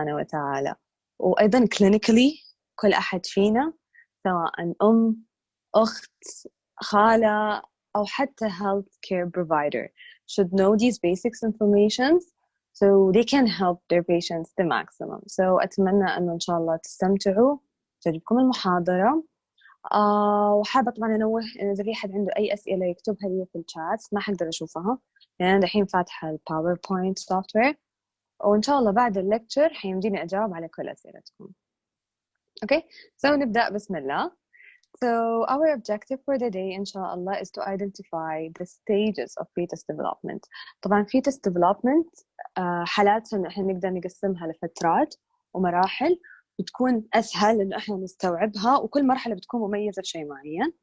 سبحانه وتعالى. وأيضا clinically كل أحد فينا سواء أم، أخت، خالة أو حتى health care provider should know these basics information so they can help their patients the maximum. So أتمنى أنه إن شاء الله تستمتعوا، تعجبكم المحاضرة. وحابة طبعا أنوه إن إذا في حد عنده أي أسئلة يكتبها لي في الشات، ما حقدر أشوفها لأن أنا دحين فاتحة الباوربوينت سوفتوير، وإن شاء الله بعد الليكتشر حيمديني أجاوب على كل أسئلتكم. Okay, so نبدأ بسم الله. So our objective for the day inshallah is to identify the stages of fetus development. طبعا fetus development حالات إنه إحنا نقدر نقسمها لفترات ومراحل بتكون أسهل إنه إحنا نستوعبها، وكل مرحلة بتكون مميزة بشيء معين.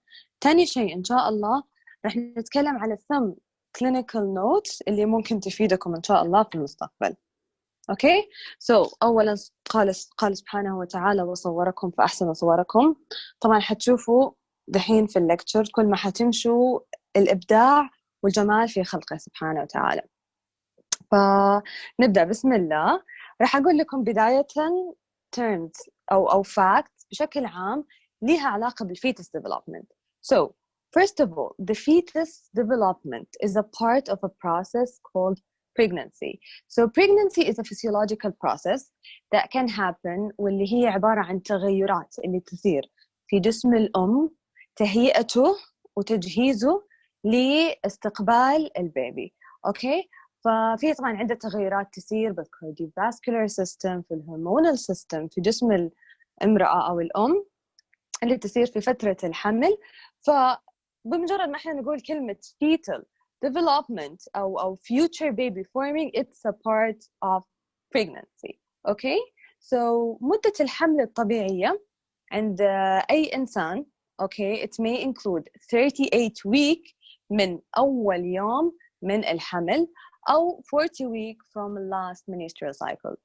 تاني شيء إن شاء الله رح نتكلم على some clinical notes اللي ممكن تفيدكم إن شاء الله في المستقبل. Okay, so أولاً قال سبحانه وتعالى وصوركم فأحسن صوركم. طبعاً حتشوفوا دحين في الليكتشر كل ما حتمشوا الإبداع والجمال في خلقه سبحانه وتعالى. فنبدأ بسم الله. رح أقول لكم بداية terms أو facts بشكل عام لها علاقة بالfetus development. So first of all, the fetus development is a part of a process called pregnancy. So pregnancy is a physiological process that can happen واللي هي عبارة عن تغيرات اللي تصير في جسم الأم، تهيئته وتجهيزه لاستقبال البيبي. أوكي، ففي طبعا عدة تغيرات تصير بالcardiovascular system، في الهرمونال system، في جسم الامرأة أو الأم اللي تصير في فترة الحمل. فبمجرد ما احنا نقول كلمة fetal development أو future baby forming, it's a part of pregnancy. Okay, so مدة الحمل الطبيعية عند أي إنسان okay it may include 38 week من أول يوم من الحمل أو 40 week from last menstrual cycle.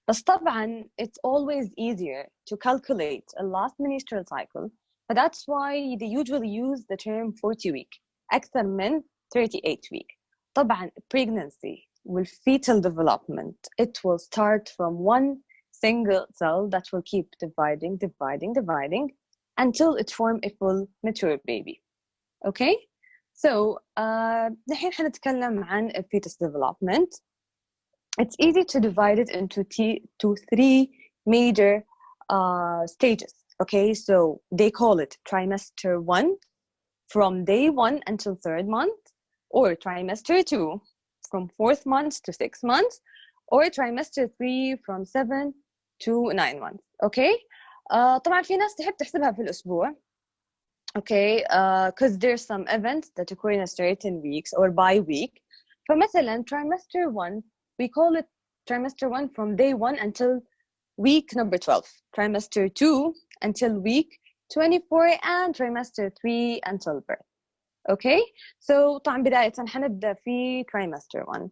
بس طبعاً it's always easier to calculate a last menstrual cycle, but that's why they usually use the term 40 week أكثر من 38 week. طبعاً pregnancy will fetal development, it will start from one single cell that will keep dividing until it form a full mature baby. Okay, so نحن حنتكلم عن fetus development. It's easy to divide it into three major stages. Okay, so they call it trimester 1 from day 1 until 3rd month, or trimester 2 from 4th month to 6th month, or trimester 3 from 7 to 9 months. Okay, طبعا في ناس تحب تحسبها في الأسبوع. Okay, because there's some events that occur in a certain weeks or by week. فمثلا trimester 1 we call it trimester 1 from day 1 until week number 12, trimester 2 until week 24, and trimester 3 until birth. Okay, so طبعا بداية حنبدأ في trimester 1.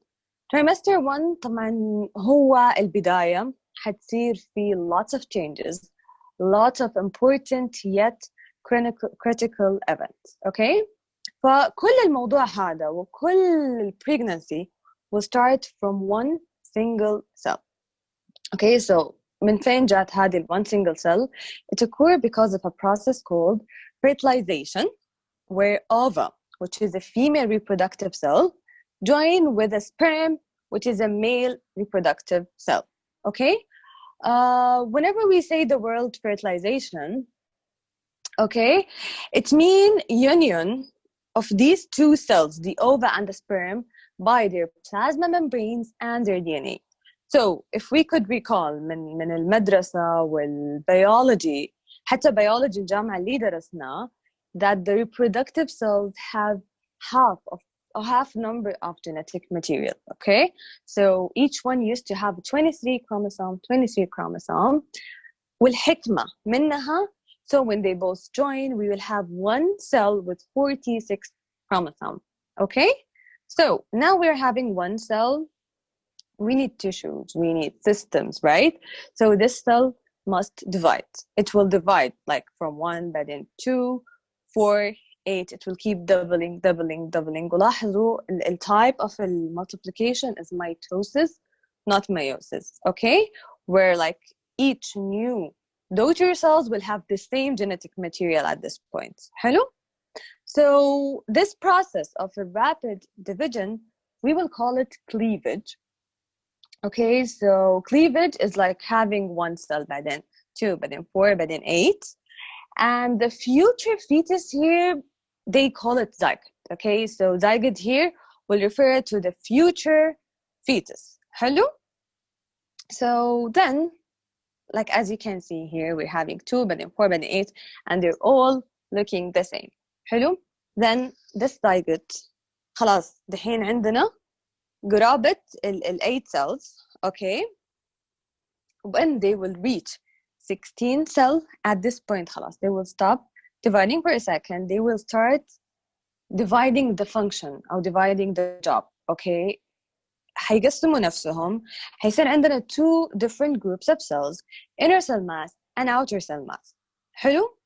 trimester 1 طبعا هو البداية، حتصير في lots of changes, lots of important yet critical events. Okay, فكل الموضوع هذا وكل pregnancy will start from one single cell. Okay, so من فين جات هذه one single cell? It occurs because of a process called fertilization, where ova, which is a female reproductive cell, join with a sperm, which is a male reproductive cell. Okay, whenever we say the word fertilization, okay, it means union of these two cells, the ova and the sperm, by their plasma membranes and their DNA. So if we could recall من المدرسة والبيولوجي حتى بيولوجي الجامعة اللي درسناه, that the reproductive cells have half number of genetic material. Okay, so each one used to have 23 chromosome والحكمة منها, so when they both join we will have one cell with 46 chromosomes. Okay, so now we're having one cell, we need tissues, we need systems, right? So this cell must divide. It will divide like from 1, then 2, 4, 8. It will keep doubling. ولاحظوا the type of multiplication is mitosis, not meiosis. Okay, where like each new daughter cells will have the same genetic material at this point. Hello? So this process of a rapid division, we will call it cleavage. Okay, so cleavage is like having one cell, بعدين two, بعدين four, بعدين eight. And the future fetus here, they call it zygote. Okay, so zygote here will refer to the future fetus. Hello? So then, like as you can see here, we're having two, بعدين four, بعدين eight, and they're all looking the same. Hello? Then this zygote, خلاص دحين عندنا قرابة ال 8 cells, okay? When they will reach 16 cells, at this point خلاص they will stop dividing for a second. They will start dividing the function or dividing the job, okay? حيقسموا نفسهم. حيصير عندنا two different groups of cells, inner cell mass and outer cell mass. حلو؟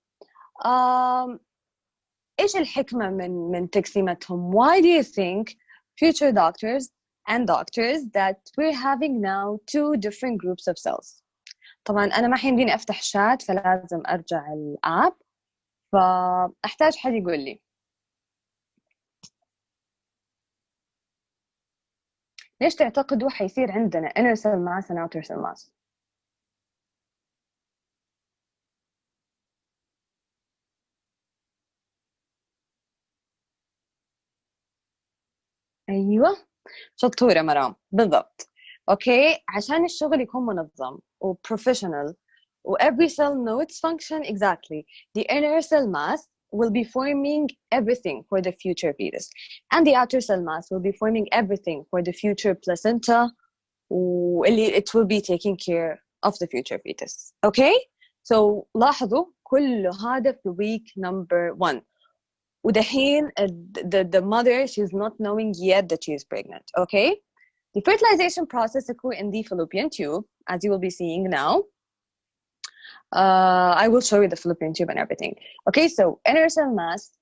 إيش الحكمة من تقسيمتهم? Why do you think future doctors and doctors that we're having now two different groups of cells? طبعا أنا ما حيمديني أفتح شات فلازم أرجع الآب، فأحتاج حد يقول لي ليش تعتقدوا حيصير عندنا inner cell mass and outer cell mass؟ أيوة شطورة مرام، بالضبط. أوكي، عشان الشغل يكون منظم و professional و every cell know its function exactly. The inner cell mass will be forming everything for the future fetus, and the outer cell mass will be forming everything for the future placenta. It will be taking care of the future fetus. Okay, so لاحظوا كل هذا في week number 1. ودحين the mother, she's not knowing yet that she is pregnant. Okay, the fertilization process occurs in the fallopian tube, as you will be seeing now. I will show you the fallopian tube and everything. Okay, so inner cell mass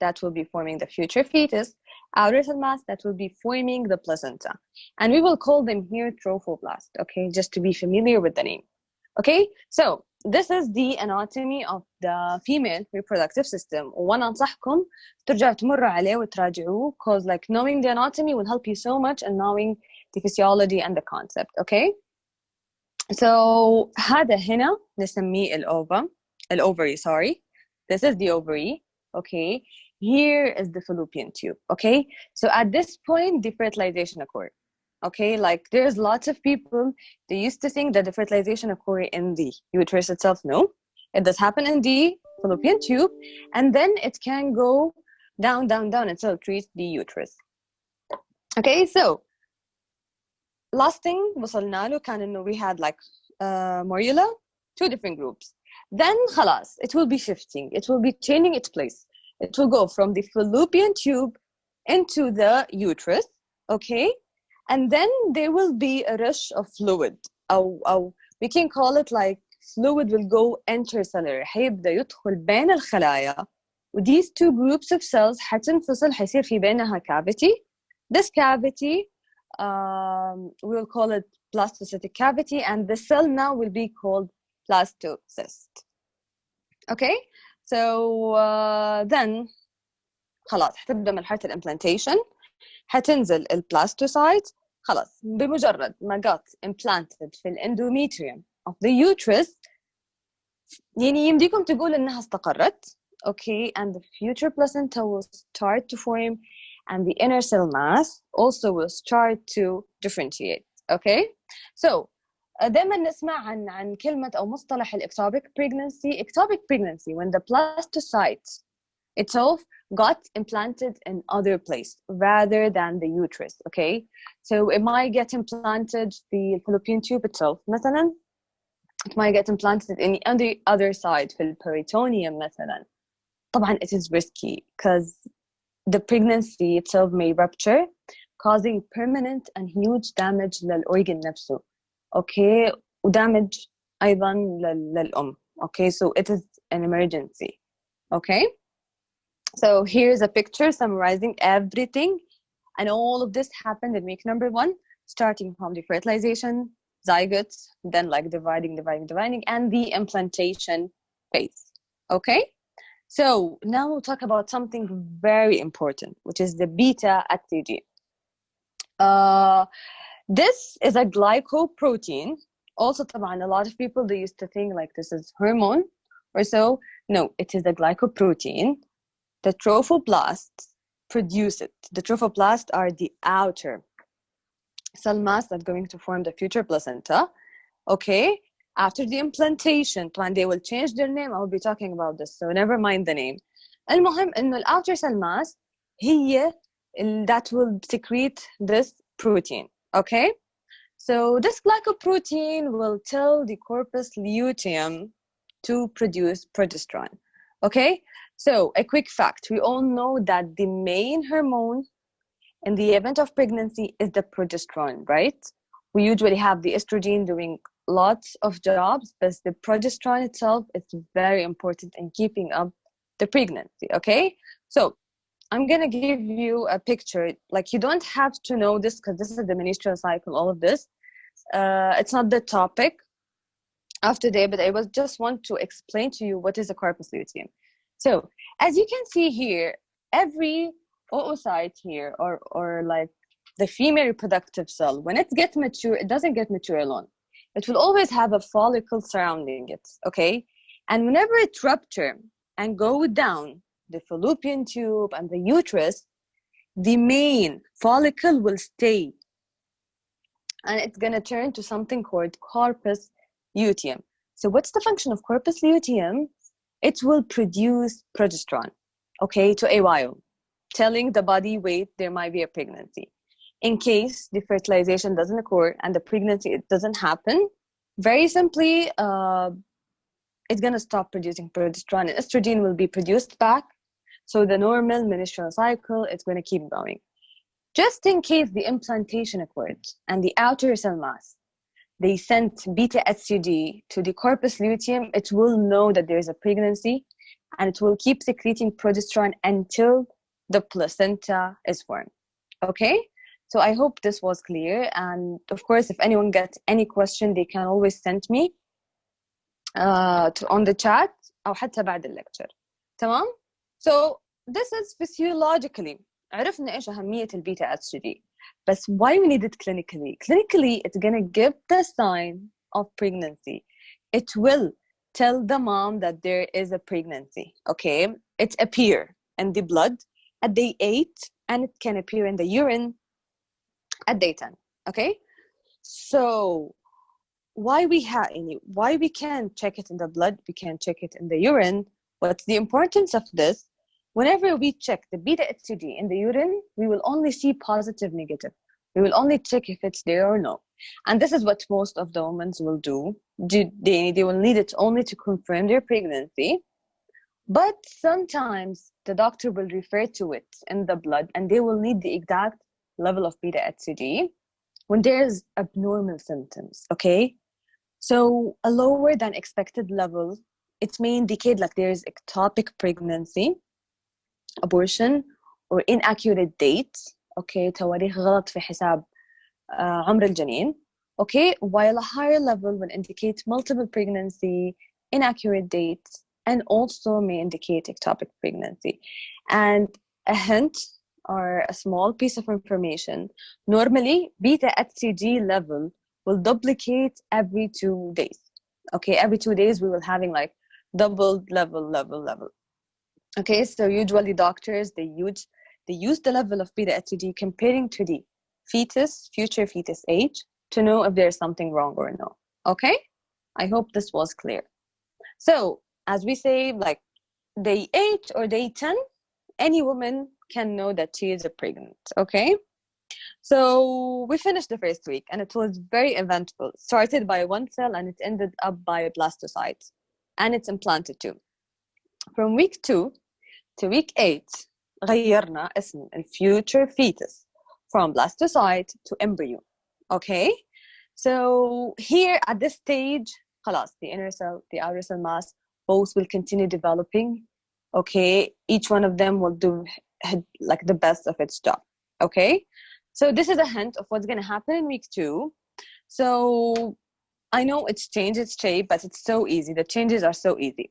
that will be forming the future fetus, outer cell mass that will be forming the placenta, and we will call them here trophoblast. Okay, just to be familiar with the name. Okay, so this is the anatomy of the female reproductive system. وأنا أنصحكم ترجعوا تمروا عليه وتراجعوه, because like knowing the anatomy will help you so much in knowing the physiology and the concept. Okay, so هذا هنا نسميه الovary. Sorry, this is the ovary. Okay, here is the fallopian tube. Okay, so at this point the fertilization occurs. Okay, like there's lots of people, they used to think that the fertilization occurs in the uterus itself. No, it does happen in the fallopian tube, and then it can go down until it reaches the uterus. Okay, so last thing وصلنا له كان إنه we had like morula, two different groups. Then خلاص, it will be shifting, it will be changing its place. It will go from the fallopian tube into the uterus. Okay, and then there will be a rush of fluid, أو we can call it like fluid will go intercellular. حيبدأ يدخل بين الخلايا, و these two groups of cells حتنفصل, حيصير في بينها cavity. This cavity we will call it blastocytic cavity, and the cell now will be called blastocyst. Okay, so then خلاص حتبدأ مرحلة الإمبلانتيشن, حتنزل البلاستوسايت. خلاص بمجرد ما got implanted في الendometrium of the uterus, يعني يمديكم تقول إنها استقرت. Okay, and the future placenta will start to form, and the inner cell mass also will start to differentiate. Okay, so دائما نسمع عن كلمة أو مصطلح ectopic pregnancy. Ectopic pregnancy when the blastocyte itself got implanted in other place rather than the uterus. Okay, so it might get implanted the fallopian tube itself مثلا, it might get implanted in the other side في الperitoneum مثلا. طبعا it is risky because the pregnancy itself may rupture, causing permanent and huge damage للorgan نفسه. Okay, ودamage أيضا للأم. Okay, so it is an emergency. Okay, so here's a picture summarizing everything, and all of this happened in week number 1, starting from the fertilization, zygote, then like dividing, and the implantation phase. Okay, so now we'll talk about something very important, which is the beta HCG. This is a glycoprotein. Also, طبعا, a lot of people, they used to think like this is hormone or so. No, it is a glycoprotein. The trophoblasts produce it. The trophoblasts are the outer cell mass that's going to form the future placenta. Okay, after the implantation, when they will change their name, I'll be talking about this, so never mind the name. المهم إنه the outer cell mass هي that will secrete this protein. Okay, so this glycoprotein will tell the corpus luteum to produce progesterone. Okay, so a quick fact: we all know that the main hormone in the event of pregnancy is the progesterone, right? We usually have the estrogen doing lots of jobs, but the progesterone itself is very important in keeping up the pregnancy. Okay, so I'm gonna give you a picture. Like, you don't have to know this because this is the menstrual cycle, all of this. It's not the topic of today, but I just want to explain to you what is a corpus luteum. So as you can see here, every oocyte here, or like the female reproductive cell, when it gets mature, it doesn't get mature alone. It will always have a follicle surrounding it, okay? And whenever it ruptures and go down the fallopian tube and the uterus, the main follicle will stay. And it's going to turn to something called corpus luteum. So what's the function of corpus luteum? It will produce progesterone, okay, to a while, telling the body, wait, there might be a pregnancy. In case the fertilization doesn't occur and the pregnancy, it doesn't happen, very simply, it's going to stop producing progesterone, and estrogen will be produced back. So the normal menstrual cycle, it's going to keep going. Just in case the implantation occurred and the outer cell mass, they sent beta HCG to the corpus luteum, it will know that there is a pregnancy, and it will keep secreting progesterone until the placenta is formed. Okay, so I hope this was clear. And of course, if anyone gets any question, they can always send me on the chat أو حتى بعد lecture. تمام? So this is physiologically. عرفنا إيش أهمية البيتا HCG. But why we need it clinically? Clinically, it's going to give the sign of pregnancy. It will tell the mom that there is a pregnancy, okay? It appears in the blood at day 8, and it can appear in the urine at day 10, okay? So why we can't check it in the blood, we can't check it in the urine? What's the importance of this? Whenever we check the beta HCG in the urine, we will only see positive, negative. We will only check if it's there or no. And this is what most of the women will do. They will need it only to confirm their pregnancy. But sometimes the doctor will refer to it in the blood, and they will need the exact level of beta HCG when there's abnormal symptoms, okay? So a lower than expected level, it may indicate like there is ectopic pregnancy, abortion, or inaccurate date, okay, تواريخ غلط في حساب عمر الجنين, okay, while a higher level will indicate multiple pregnancy, inaccurate dates, and also may indicate ectopic pregnancy. And a hint or a small piece of information, normally beta HCG level will duplicate every 2 days, okay? Every 2 days we will having like double level. Okay, so usually doctors, they use the level of beta HCG comparing to the future fetus age to know if there's something wrong or no. Okay, I hope this was clear. So as we say, like day 8 or day 10, any woman can know that she is pregnant. Okay, so we finished the first week, and it was very eventful. It started by one cell and it ended up by a blastocyte, and it's implanted too. From week 2 to week 8, غيرنا اسم future fetus from blastocyte to embryo. Okay, so here at this stage, خلاص, the inner cell, the outer cell mass, both will continue developing. Okay, each one of them will do like the best of its job. Okay, so this is a hint of what's going to happen in week 2. So I know it's changed its shape, but it's so easy. The changes are so easy.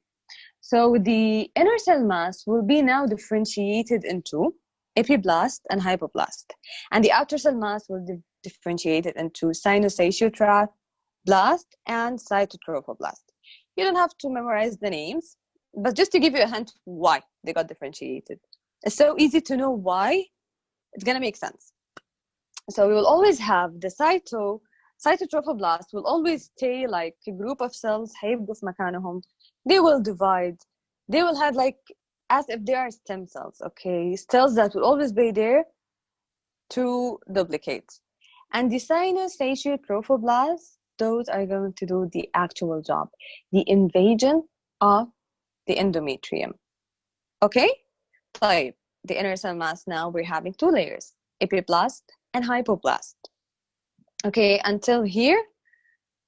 So the inner cell mass will be now differentiated into epiblast and hypoblast. And the outer cell mass will be differentiated into sinusocytoblast and cytotrophoblast. You don't have to memorize the names, but just to give you a hint why they got differentiated. It's so easy to know why. It's going to make sense. So we will always have the cytotrophoblast will always stay like a group of cells هيبقوا في مكانهم. They will divide. They will have like as if they are stem cells, okay? Cells that will always be there to duplicate. And the sinusocytoblast, those are going to do the actual job, the invasion of the endometrium. Okay? طيب, the inner cell mass now we're having two layers, epiblast and hypoblast. Okay, until here,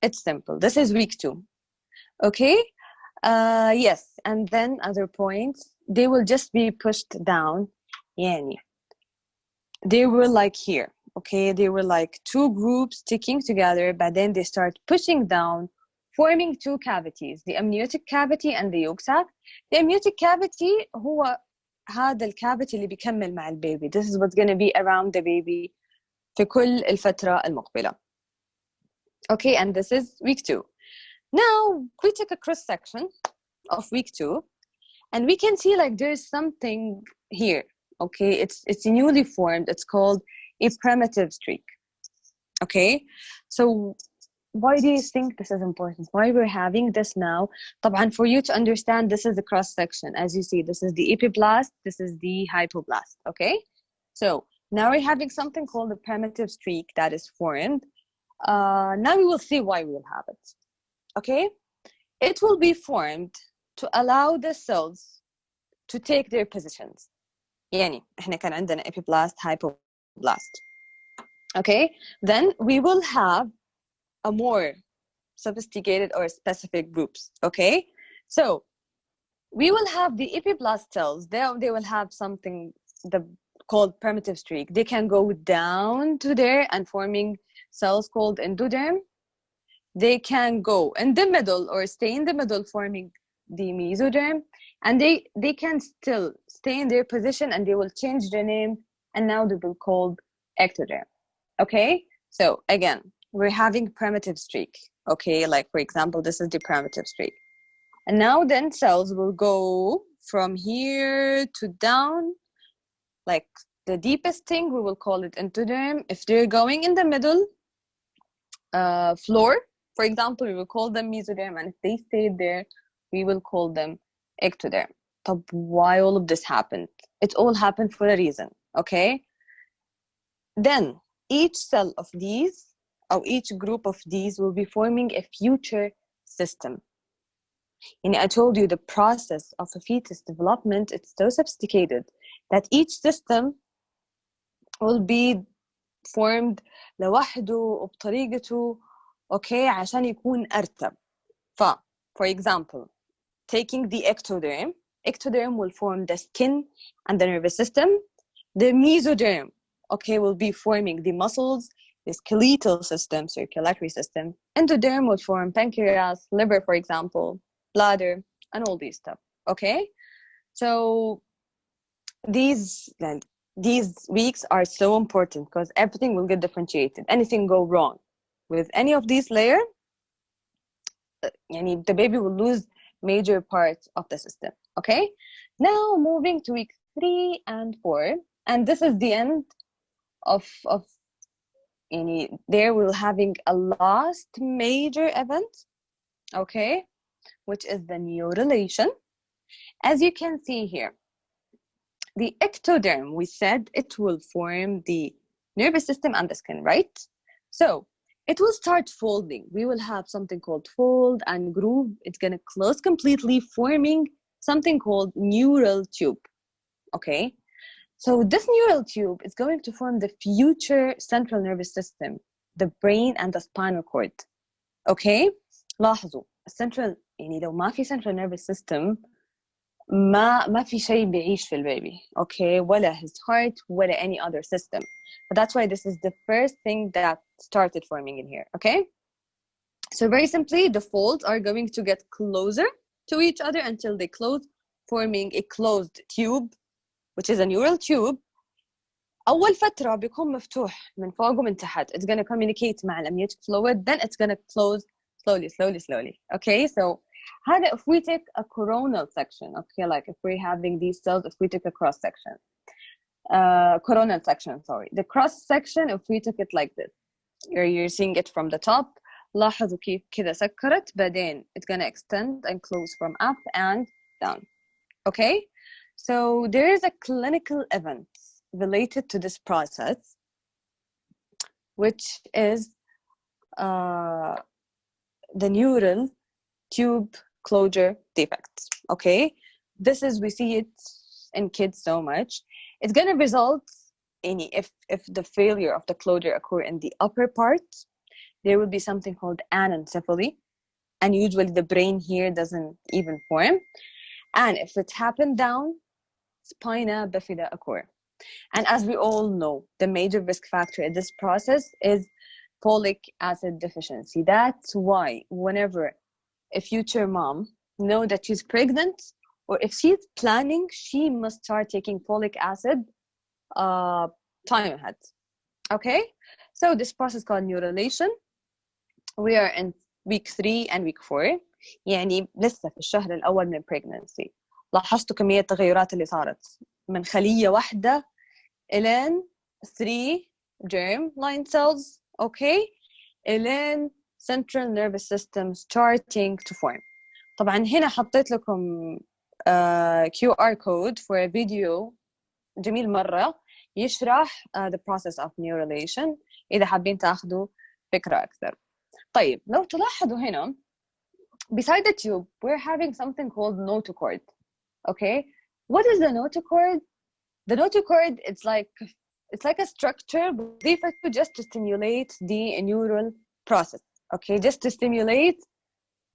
it's simple. This is week 2. Okay? Yes, and then other points, they will just be pushed down. يعني. They were like here. Okay, they were like two groups sticking together, but then they start pushing down, forming two cavities, the amniotic cavity and the yolk sac. The amniotic cavity هو هذا الكافيتي اللي بيكمل مع البيبي. This is what's going to be around the baby في كل الفترة المقبلة. Okay, and this is week 2. Now, we take a cross section of week 2, and we can see like there's something here. Okay, it's newly formed. It's called a primitive streak. Okay, so why do you think this is important? Why we're having this now? طبعا for you to understand, this is the cross section. As you see, this is the epiblast, this is the hypoblast. Okay, so now we're having something called a primitive streak that is formed. Now we will see why we will have it. Okay, it will be formed to allow the cells to take their positions. يعني احنا كان عندنا epiblast, hypoblast. Okay, then we will have a more sophisticated or specific groups. Okay, so we will have the epiblast cells. They will have something called primitive streak. They can go down to there and forming cells called endoderm. They can go in the middle or stay in the middle forming the mesoderm, and they can still stay in their position and they will change their name and now they will be called ectoderm. Okay, so again we're having primitive streak. Okay, like for example this is the primitive streak, and now then cells will go from here to down, like the deepest thing we will call it endoderm. If they're going in the middle floor, for example, we will call them mesoderm, and if they stayed there we will call them ectoderm. But why all of this happened? It all happened for a reason. Okay, then each cell of these or each group of these will be forming a future system. And I told you the process of a fetus development, it's so sophisticated that each system will be formed لوحده وبطريقته. Okay, عشان يكون أرتب. For example, taking the ectoderm will form the skin and the nervous system. The mesoderm, okay, will be forming the muscles, the skeletal system, circulatory system. Endoderm will form pancreas, liver, for example, bladder, and all these stuff. Okay, so these weeks are so important because everything will get differentiated. Anything go wrong with any of these layers, the baby will lose major parts of the system. Okay, now moving to week 3 and 4, and this is the end of there we're having a last major event, okay, which is the neurulation. As you can see here, the ectoderm, we said it will form the nervous system and the skin, right? So it will start folding. We will have something called fold and groove. It's going to close completely, forming something called neural tube. Okay, so this neural tube is going to form the future central nervous system, the brain and the spinal cord. Okay, لاحظوا السنترال لو ما في central nervous system ما في شيء بيعيش في البيبي. Okay, ولا his heart ولا any other system. But that's why this is the first thing that started forming in here, okay? So very simply, the folds are going to get closer to each other until they close, forming a closed tube, which is a neural tube. أول فترة بيكون مفتوح من فوق ومن تحت. It's going to communicate مع الامniotic fluid, then it's going to close slowly. Okay, so هذا if we take a coronal section, okay, like if we're having these cells, if we take a cross section, coronal section, sorry. The cross section, if we took it like this, you're seeing it from the top. لاحظوا كيف كذا سكرت, بعدين it's going to extend and close from up and down. Okay, so there is a clinical event related to this process, which is the neural tube closure defects. Okay, this is, we see it in kids so much. It's going to result in, if the failure of the closure occur in the upper part, there will be something called anencephaly, and usually the brain here doesn't even form. And if it happened down, spina bifida occur. And as we all know, the major risk factor in this process is folic acid deficiency. That's why whenever a future mom knows that she's pregnant, or if she's planning, she must start taking folic acid time ahead. Okay, so this process called neurulation. We are in week 3 and week 4. يعني لسه في الشهر الأول من pregnancy. لاحظتوا كمية التغيرات اللي صارت من خلية واحدة إلين 3 germ line cells, okay, إلين central nervous system starting to form. طبعا هنا حطيت لكم QR code for a video جميل مرة يشرح the process of neurulation إذا حابين تاخدوا فكرة أكثر. طيب لو تلاحظوا هنا beside the tube we're having something called notochord. Okay, what is the notochord? The notochord, it's like a structure just to stimulate the neural process. Okay, just to stimulate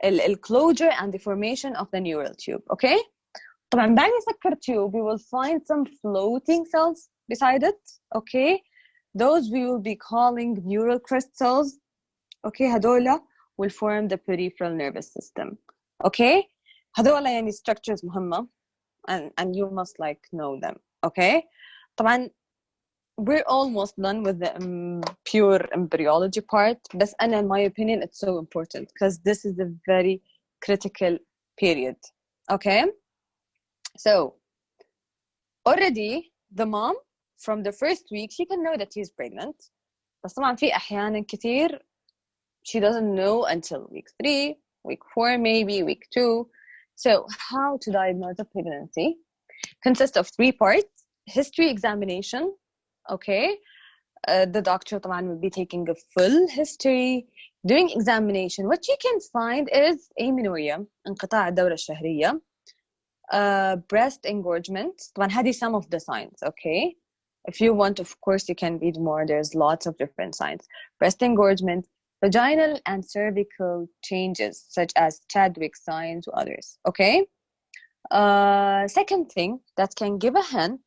the closure and the formation of the neural tube. Okay, طبعا بعد يسكر tube we will find some floating cells beside it. Okay, those we will be calling neural crystals. Okay, هذولا will form the peripheral nervous system. Okay, هذولا يعني structures مهمة and you must like know them. Okay, طبعا we're almost done with the pure embryology part, but in my opinion it's so important because this is a very critical period. Okay, so already the mom from the first week she can know that she's pregnant, بس طبعا في أحيانا كتير she doesn't know until week 3, week 4, maybe week 2. So how to diagnose a pregnancy consists of 3 parts. History examination. Okay, the doctor طبعا will be taking a full history. During examination what you can find is amenorrhea, انقطاع الدورة الشهرية, breast engorgement. طبعا هذه some of the signs. Okay, if you want of course you can read more, there's lots of different signs. Breast engorgement, vaginal and cervical changes such as Chadwick signs or others. Okay, second thing that can give a hint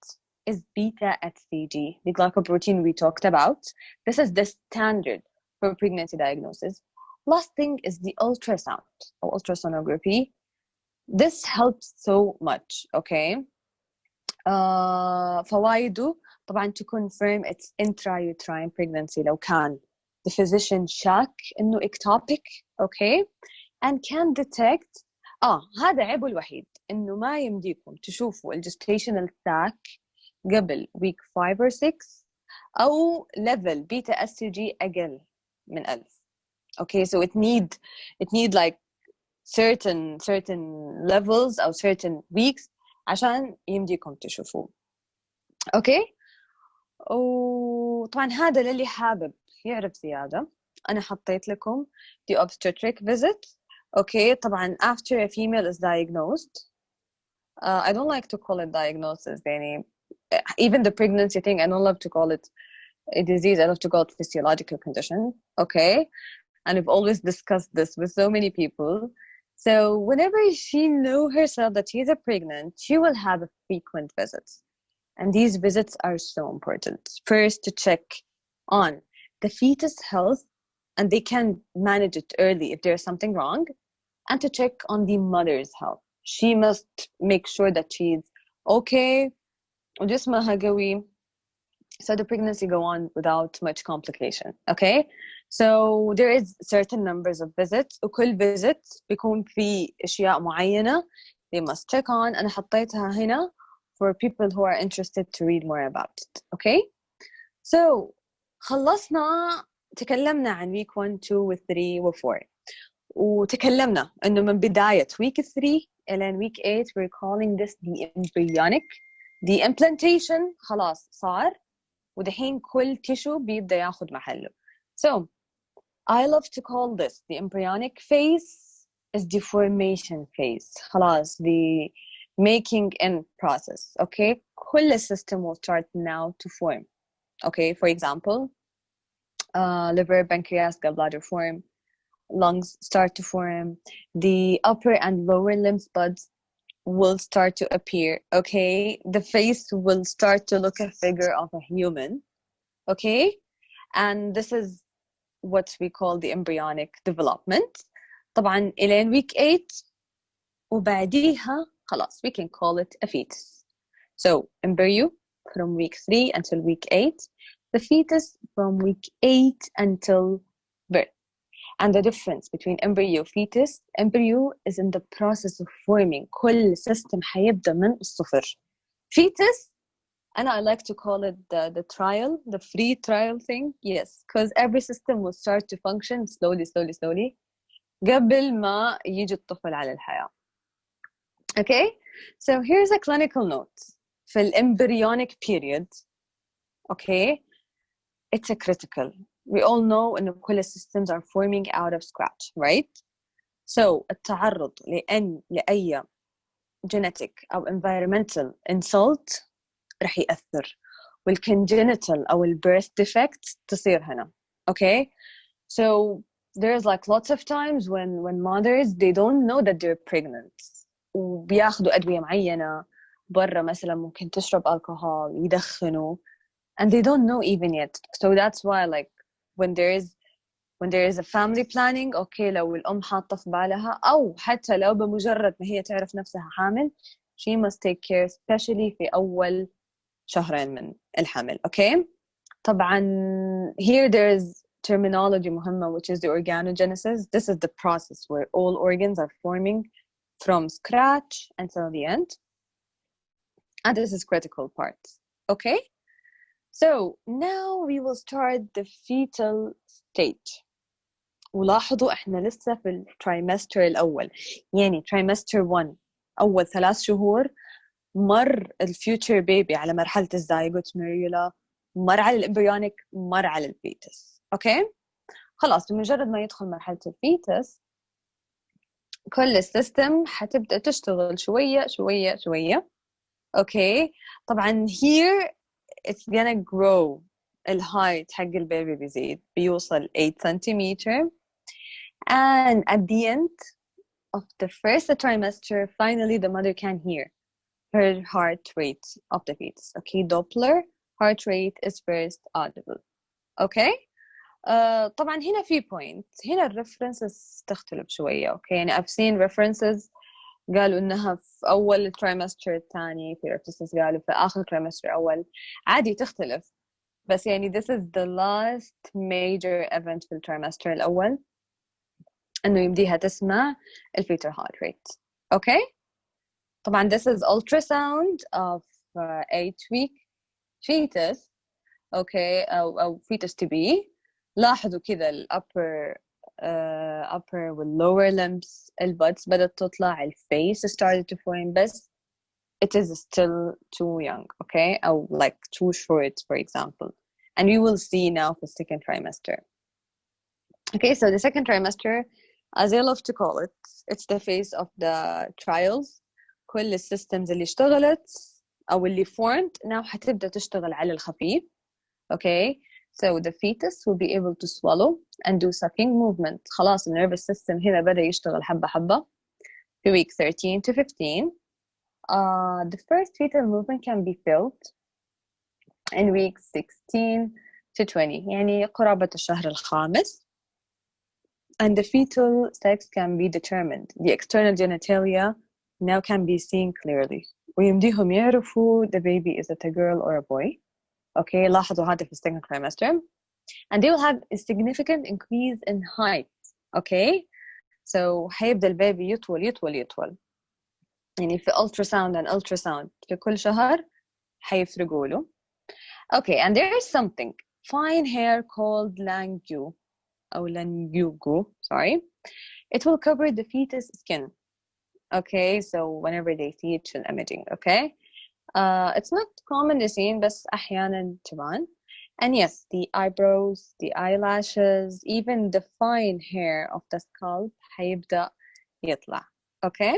is beta HCG, the glycoprotein we talked about. This is the standard for pregnancy diagnosis. Last thing is the ultrasound or ultrasonography. This helps so much. Okay, فوائده طبعا to confirm it's intrauterine pregnancy لو كان the physician شاك إنه ectopic. Okay, and can detect هذا عيبه الوحيد إنه ما يمديكم تشوفوا gestational sac قبل week 5 or 6 أو level beta HCG أقل من 1000. Okay, so it need like certain levels أو certain weeks عشان يمديكم تشوفوه. Okay, وطبعا هذا للي حابب يعرف زيادة أنا حطيت لكم the obstetric visit. Okay, طبعا after a female is diagnosed, I don't like to call it diagnosis يعني even the pregnancy thing I don't love to call it a disease, I love to call it physiological condition. Okay, and I've always discussed this with so many people. So whenever she knows herself that she's pregnant, she will have frequent visits, and these visits are so important. First, to check on the fetus health, and they can manage it early if there's something wrong, and to check on the mother's health. She must make sure that she's okay وجسمها قوي, so the pregnancy go on without much complication. Okay, so there is certain numbers of visits, وكل visit بيكون في أشياء معينة they must check on. أنا حطيتها هنا for people who are interested to read more about it. Okay, so خلصنا تكلمنا عن week 1 2 و 3 و 4, وتكلمنا إنه من بداية week 3 إلى week 8 we're calling this the embryonic. the implantation خلاص صار, ودحين كل tissue بيبدأ ياخد محله. So I love to call this the embryonic phase is the formation phase. خلاص the making in process. Okay, كل system will start now to form. Okay, for example, liver, pancreas, gallbladder form, lungs start to form, the upper and lower limb buds will start to appear. Okay, the face will start to look a figure of a human. Okay, and this is what we call the embryonic development. طبعا إلى week 8 وبعديها خلاص we can call it a fetus. So embryo from week 3 until week 8, the fetus from week 8 until birth. And the difference between embryo fetus, embryo is in the process of forming. كل system حيبدأ من الصفر. Fetus, and I like to call it the trial, the free trial thing. Yes, because every system will start to function slowly قبل ما يجي الطفل على الحياة. Okay, so here's a clinical note. في الembryonic period, okay, it's a critical. We all know إن كل systems are forming out of scratch, right? So التعرض لأي genetic أو environmental insult رح يأثر, والcongenital أو birth defects تصير هنا. Okay, so there's like lots of times when mothers they don't know that they're pregnant, وبياخدوا أدوية معينة برا, مثلا ممكن تشرب alcohol, يدخنوا, and they don't know even yet. So that's why like when there is a family planning, okay, لو الأم حاطة في بالها أو حتى لو بمجرد ما هي تعرف نفسها حامل, she must take care especially في أول شهرين من الحمل. Okay, طبعا here there is terminology مهمة, which is the organogenesis. This is the process where all organs are forming from scratch until the end, and this is critical part. Okay, so now we will start the fetal stage. ولاحظوا احنا لسه في الترايمستر الأول, يعني trimester 1 أول 3 شهور مر الفيوتشر بيبي على مرحلة الزايغوت ميريولا, مر على الامبريونيك, مر على الفيتس. اوكي, خلاص بمجرد ما يدخل مرحلة الفيتس كل السيستم حتبدأ تشتغل شوية. اوكي, طبعا here it's gonna grow. الهايت حق البيبي بيزيد, بيوصل 8 centimeter, and at the end of the first trimester finally the mother can hear her heart rate of the fetus. Okay, Doppler heart rate is first audible. Okay, طبعا هنا في point, هنا الريفرنسز تختلف شوية. Okay, يعني I've seen references قالوا إنها في أول trimester الثاني, في references قالوا في آخر trimester أول, عادي تختلف, بس يعني this is the last major event في التrimester الأول إنه يمديها تسمع الفيتر heart rate. Okay, طبعا this is ultrasound of 8-week fetus. Okay, أو fetus to be. لاحظوا كذا ال upper وال lower limbs, الbuds بدأت تطلع, الفيس started to form, بس it is still too young. Okay, أو like too short for example, and we will see now for second trimester. Okay, so the second trimester, as I love to call it, it's the phase of the trials. كل السيستمز اللي اشتغلت أو اللي formed now حتبدأ تشتغل على الخفيف. Okay, so the fetus will be able to swallow and do sucking movement. خلاص ال nervous system هنا بدأ يشتغل حبة في week 13 to 15. The first fetal movement can be felt in week 16 to 20 يعني قرابة الشهر الخامس. And the fetal sex can be determined. The external genitalia now can be seen clearly. ويمديهم يعرفوا the baby is it a girl or a boy. Okay, لاحظوا هذا في second trimester. And they will have a significant increase in height. Okay, so حيبدأ البيبي يطول. يعني في ultrasound and ultrasound في كل شهر حيفرقوا له. Okay, and there is something fine hair called langu. أو langugu, sorry. It will cover the fetus skin. Okay, so whenever they see it in imaging, okay? It's not commonly seen, بس أحيانا تبان. And yes, the eyebrows, the eyelashes, even the fine hair of the scalp حيبدأ يطلع. Okay?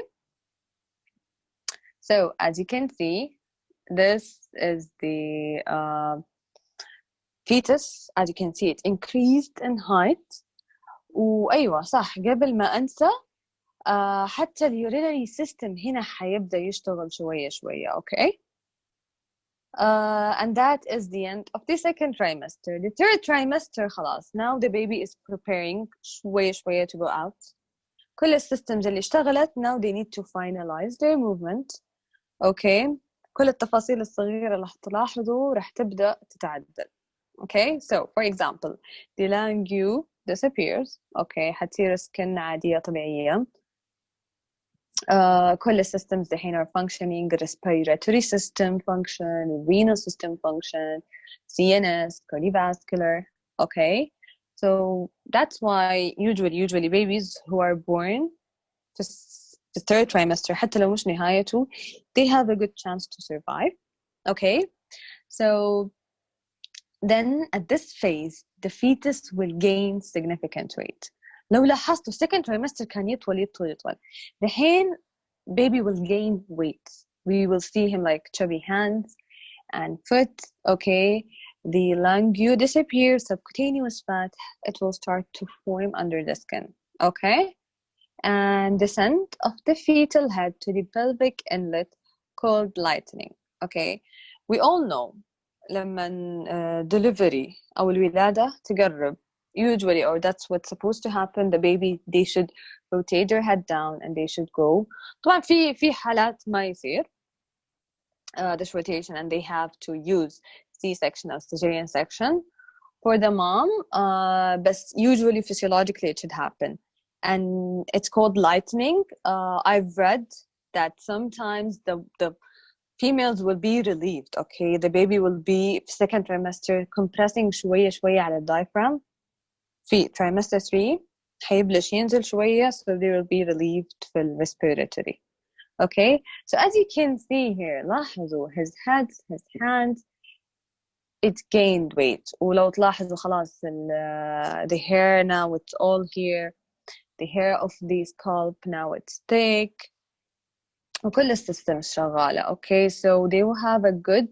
So as you can see, this is the fetus. As you can see, it increased in height. وأيوة صح قبل ما أنسى حتى اليورينري سيستم هنا حيبدأ يشتغل شوية okay. And that is the end of the second trimester. The third trimester خلاص now the baby is preparing شوية to go out. كل السيستمز اللي اشتغلت now they need to finalize their movement. Okay, كل التفاصيل الصغيرة اللي هتلاحظوا رح تبدأ تتعدل. Okay, so for example, the langu disappears. Okay, حتصير skin عادية طبيعية. كل الsystems دحين are functioning. Respiratory system function, renal system function, CNS, cardiovascular. Okay, so that's why usually babies who are born في the third trimester حتى لو مش نهايته they have a good chance to survive. Okay, so then at this phase the fetus will gain significant weight. لو لاحظتوا second trimester كان يطول. دحين baby will gain weight. We will see him like chubby hands and foot. Okay, the langu disappears, subcutaneous fat, it will start to form under the skin. Okay, and descent of the fetal head to the pelvic inlet called lightening. Okay, we all know لما delivery أو الولادة تقرب usually, or that's what's supposed to happen, the baby they should rotate their head down and they should go. طبعا في حالات ما يصير this rotation and they have to use C-section or cesarean section for the mom, but usually physiologically it should happen. And it's called lightening. I've read that sometimes the females will be relieved. Okay, the baby will be second trimester compressing شوية على diaphragm. في trimester 3 حيبلش ينزل شوية, so they will be relieved في respiratory. Okay, so as you can see here, لاحظوا his head, his hands, it gained weight. ولو تلاحظوا خلاص the hair now it's all here. The hair of the scalp now it's thick. وكل الsystems شغالة. Okay, so they will have a good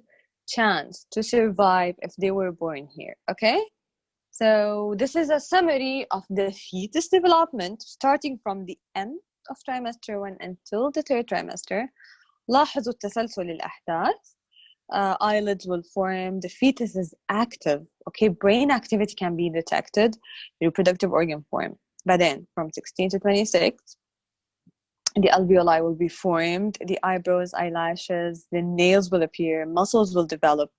chance to survive if they were born here. Okay, so this is a summary of the fetus development starting from the end of trimester 1 until the third trimester. لاحظوا التسلسل الأحداث. Eyelids will form, the fetus is active. Okay, brain activity can be detected, reproductive organ form. But then from 16 to 26, the alveoli will be formed, the eyebrows, eyelashes, the nails will appear, muscles will develop.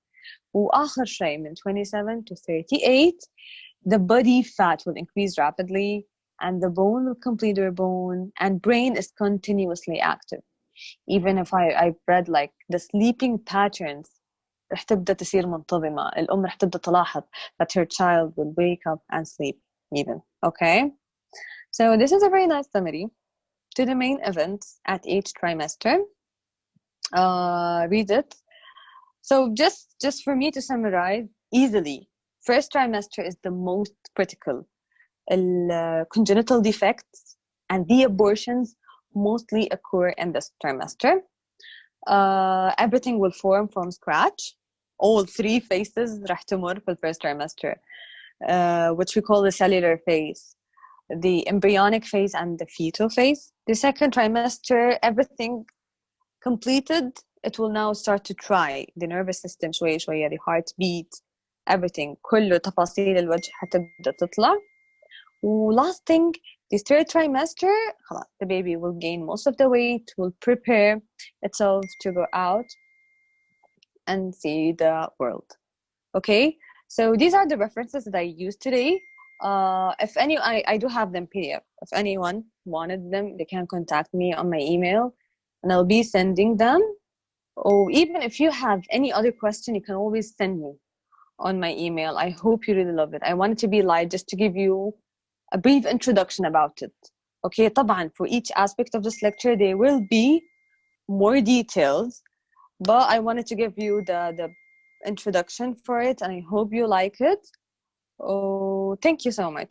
وآخر شيء من 27 to 38, the body fat will increase rapidly and the bone will complete their bone and brain is continuously active. Even if I've read like the sleeping patterns رح تبدأ تصير منتظمة. الأم رح تبدأ تلاحظ that her child will wake up and sleep even. Okay, so this is a very nice summary to the main events at each trimester. Read it. So just for me to summarize easily, first trimester is the most critical. Congenital defects and the abortions mostly occur in this trimester. Everything will form from scratch. All three phases رح تمر في first trimester, which we call the cellular phase, the embryonic phase and the fetal phase. The second trimester, everything completed, it will now start to try the nervous system شوية, the heartbeat, everything. كل تفاصيل الوجه حتبدأ تطلع. last thing, this third trimester, خلاص, the baby will gain most of the weight, will prepare itself to go out and see the world. Okay, so these are the references that I used today. If any, I do have them PDF. If anyone wanted them, they can contact me on my email and I'll be sending them. Or even if you have any other question, you can always send me on my email. I hope you really love it. I wanted to be light just to give you a brief introduction about it. Okay, طبعا for each aspect of this lecture, there will be more details, but I wanted to give you the introduction for it, and I hope you like it. Oh, thank you so much.